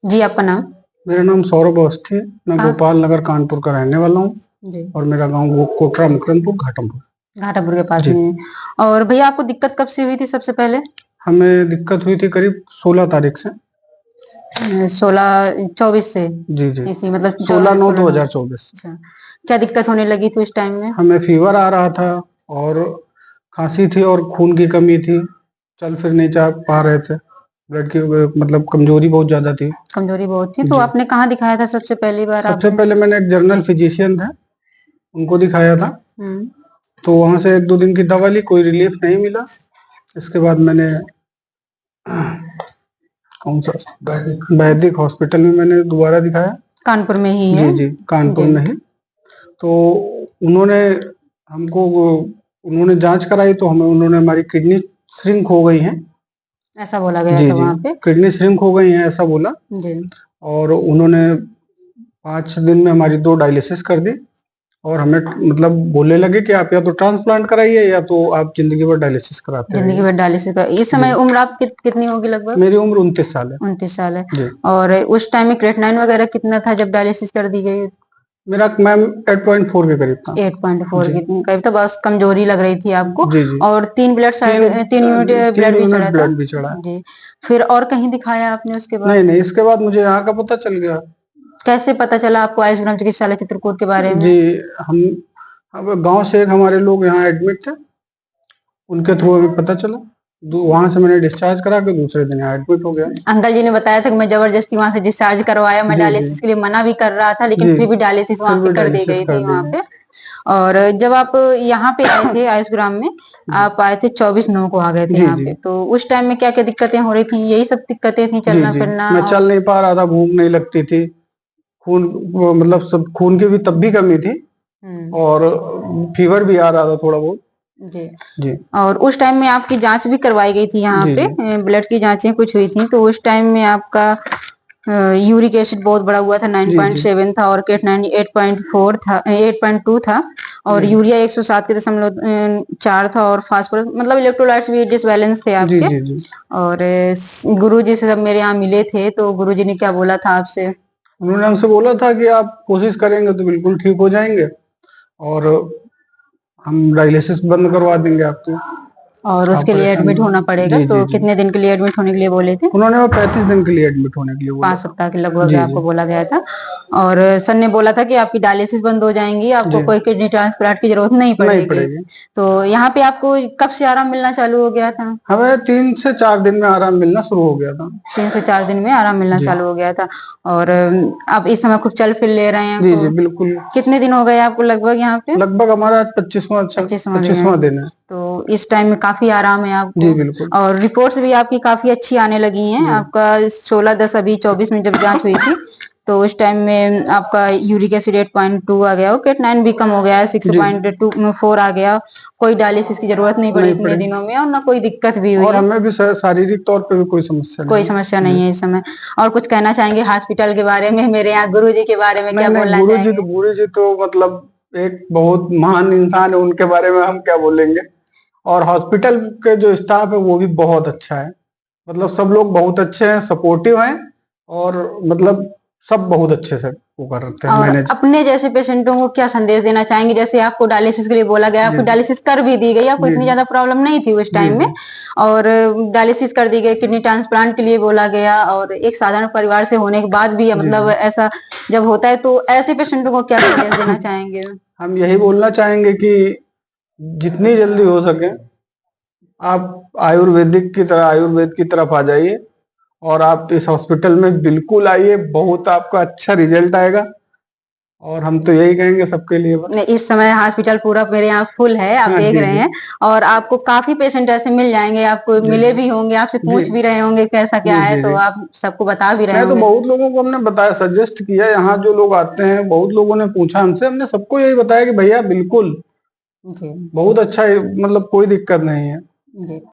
जी, आपका नाम? मेरा नाम सौरभ अवस्थी है। मैं कहाँ? गोपाल नगर कानपुर का रहने वाला हूँ जी, और मेरा गांव कोटरा मुकरमपुर घाटमपुर। घाटापुर के पास जी, में है। और भैया आपको दिक्कत कब से हुई थी सबसे पहले? हमें दिक्कत हुई थी करीब 16 तारीख से। 16-24 से? जी जी, इसी मतलब 16 9 16 9। 2024। अच्छा, क्या दिक्कत होने लगी थी उस टाइम में? हमें फीवर आ रहा था और खांसी थी और खून की कमी थी। चल फिर नहीं चाह पा रहे थे। ब्लड की मतलब कमजोरी बहुत ज्यादा थी। कमजोरी बहुत थी, तो जी, आपने कहाँ दिखाया था सबसे पहली बार सबसे आपने? पहले मैंने एक जनरल फिजिशियन था, उनको दिखाया था। हुँ, तो वहां से 1 2 दिन की दवा ली, कोई रिलीफ नहीं मिला। इसके बाद मैंने कौन सा वैदिक हॉस्पिटल में मैंने दोबारा दिखाया। कानपुर में ही है? जी जी, कानपुर जी, में ही। तो उन्होंने हमको उन्होंने जांच कराई तो हमें उन्होंने हमारी किडनी श्रिंक हो गई है। ऐसा बोला गया जी था जी, वहाँ पे? किडनी श्रिंक हो गई है ऐसा बोला। जी, और उन्होंने 5 दिन में हमारी 2 डायलिसिस कर दी और हमें मतलब बोलने लगे कि आप या तो ट्रांसप्लांट कराइए या तो आप जिंदगी भर डायलिसिस कराते ज़िंदगी रहिए। भर डायलिसिस का इस समय जी, उम्र आप कितनी होगी लगभग? मेरी उम्र 29 साल है। 29 साल है। जी, और उस टाइम में क्रेटिनाइन वगैरह कितना था जब डायलिसिस कर दी गई? मेरा मैम 8.4 के करीब था। 8.4 जी की करीब, तो बस कमजोरी लग रही थी आपको। जी जी, और 3 ब्लड तीन 3 यूनिट तीन ब्लड भी यूनिट चढ़ा था? ब्लड भी चढ़ा है। जी। फिर और कहीं दिखाया आपने उसके नहीं बाद? नहीं, इसके बाद मुझे यहाँ का पता चल गया। कैसे पता चला आपको आयुष चिकित्सालय चित्रकूट के बारे में? जी, हम अब गांव से एक हमारे लोग यहाँ एडमिट थे, उनके थ्रू हमें पता चला। वहां से मैंने डिस्चार्ज करा के दूसरे दिन यहाँ एडमिट हो गया। अंकल जी ने बताया था कि मैं जबरदस्ती वहां से डिस्चार्ज करवाया, मैं जी जी डायलिसिस के लिए मना भी कर रहा था, लेकिन जी, फिर भी डायलिसिस वहां फिर पे भी कर दी डायलिसिस गई कर थी दी वहां गई। पे। और जब आप यहाँ पे आए थे आयुष ग्राम में, जी आप आए थे 24/9 को आ गए थे जी यहाँ जी पे, तो उस टाइम में क्या क्या दिक्कतें हो रही थी? यही सब दिक्कतें थी, जी चलना जी, फिरना मैं और? चल नहीं पा रहा था, भूख नहीं लगती थी। खून मतलब सब खून की भी तब भी कमी थी हम्म। और फीवर भी आ रहा था थोड़ा बहुत। जी। जी और उस टाइम में आपकी जांच भी करवाई गई थी यहाँ जी पे, जी ब्लड की जांचें कुछ हुई थी, तो उस टाइम में आपका यूरिक एसिड बहुत बड़ा हुआ था, जी जी 9.7 था, और क्रेटिनाइन 8.4 था, 8.2 था। और जी यूरिया 107.4 था, और फास्फोरस मतलब इलेक्ट्रोलाइट्स भी डिसबैलेंस थे जी आपके। जी जी, और गुरुजी से जब मेरे यहाँ मिले थे तो गुरुजी ने क्या बोला था आपसे? उन्होंने हमसे बोला था कि आप कोशिश करेंगे तो बिल्कुल ठीक हो जाएंगे और हम डायलिसिस बंद करवा देंगे आपकी। और आप उसके लिए परेशान एडमिट ना होना हो। पड़ेगा, जी जी तो जी, कितने दिन के लिए एडमिट होने के लिए बोले थे? उन्होंने वो 35 दिन के लिए एडमिट होने के लिए बोला 5 था। सप्ताह के लगभग जी आपको जी, बोला गया था। और सर ने बोला था कि आपकी डायलिसिस बंद हो जाएँगी, आपको जी कोई किडनी ट्रांसप्लांट की ज़रूरत नहीं नहीं पड़ेगी। पड़ेगी। तो यहाँ पे आपको कब से आराम मिलना चालू हो गया था? हमें 3 से 4 दिन में आराम मिलना शुरू हो गया था। 3 से 4 दिन में आराम मिलना जी चालू हो गया था। और आप इस समय खूब चल फिर ले रहे हैं जी जी, खूब। बिल्कुल। कितने दिन हो गए आपको लगभग यहाँ पे? लगभग हमारा आज 25वाँ दिन है। 25वां दिन है। तो इस टाइम में काफ़ी आराम है जी आपको। बिल्कुल। और रिपोर्ट्स भी आपकी काफ़ी अच्छी आने लगी हैं। जी आपका 16/10 अभी 24 में जब जाँच हुई थी, तो उस टाइम में आपका यूरिक एसिड 8.2 आ गया, और क्रेटिनाइन भी कम हो गया है, जी, 6.4 आ गया। कोई डायलिसिस की ज़रूरत नहीं पड़ी नहीं इतने पड़ेगी। दिनों में, और ना कोई दिक्कत भी हुई और है। हमें भी शारीरिक तौर पे भी कोई समस्या कोई नहीं समस्या है। नहीं जी, है इस समय। और कुछ कहना चाहेंगे हॉस्पिटल के बारे में, मेरे यहाँ गुरुजी के बारे में नहीं क्या नहीं, बोलना चाहेंगे? गुरु जी तो मतलब एक बहुत महान इंसान है, उनके बारे में हम क्या बोलेंगे। और हॉस्पिटल के जो स्टाफ है वो भी बहुत अच्छा है। मतलब सब लोग बहुत अच्छे हैं, सपोर्टिव हैं और मतलब सब बहुत अच्छे से वो कर रहे हैं और मैनेज। अपने जैसे पेशेंटों को क्या संदेश देना चाहेंगे? जैसे आपको डायलिसिस के लिए बोला गया, जी आपको डायलिसिस कर भी दी गई, आपको जी इतनी जी ज़्यादा प्रॉब्लम नहीं थी उस जी टाइम में। जी और डायलिसिस कर दी गई, किडनी ट्रांसप्लांट के लिए बोला गया, और एक साधारण परिवार से होने के बाद भी जी मतलब जी। ऐसा जब होता है, तो ऐसे पेशेंटों को क्या संदेश देना चाहेंगे? हम यही बोलना चाहेंगे कि जितनी जल्दी हो सके आप आयुर्वेद की तरफ आ जाइए और आप इस हॉस्पिटल में बिल्कुल आइए, बहुत आपका अच्छा रिजल्ट आएगा। और हम तो यही कहेंगे सबके लिए बस। नहीं, इस समय हॉस्पिटल पूरा मेरे यहाँ फुल है, आप हाँ देख जी रहे जी हैं। और आपको काफ़ी पेशेंट ऐसे मिल जाएँगे, आपको जी मिले भी होंगे, आपसे जी पूछ भी रहे होंगे कैसा क्या जी है, जी तो जी, आप सबको बता भी रहे नहीं तो होंगे। बहुत लोगों को हमने बताया, सजेस्ट किया। यहाँ जो लोग आते हैं बहुत लोगों ने पूछा हमसे, हमने सबको यही बताया कि भैया बिल्कुल जी, बहुत अच्छा है, मतलब कोई दिक्कत नहीं है। जी।